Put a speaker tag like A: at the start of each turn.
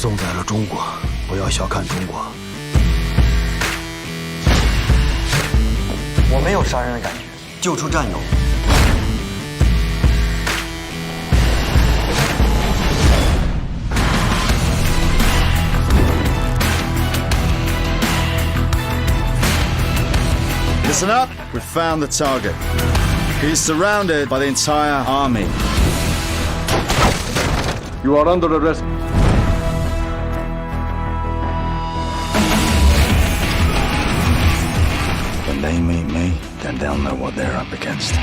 A: 送在了中国，不要小看中国。
B: 我没有杀人的感觉，
A: 救出战友。
C: Listen up, we've found the target. He's surrounded by the entire army.
D: You are under arrest.
C: When they meet me, then they'll know what they're up against.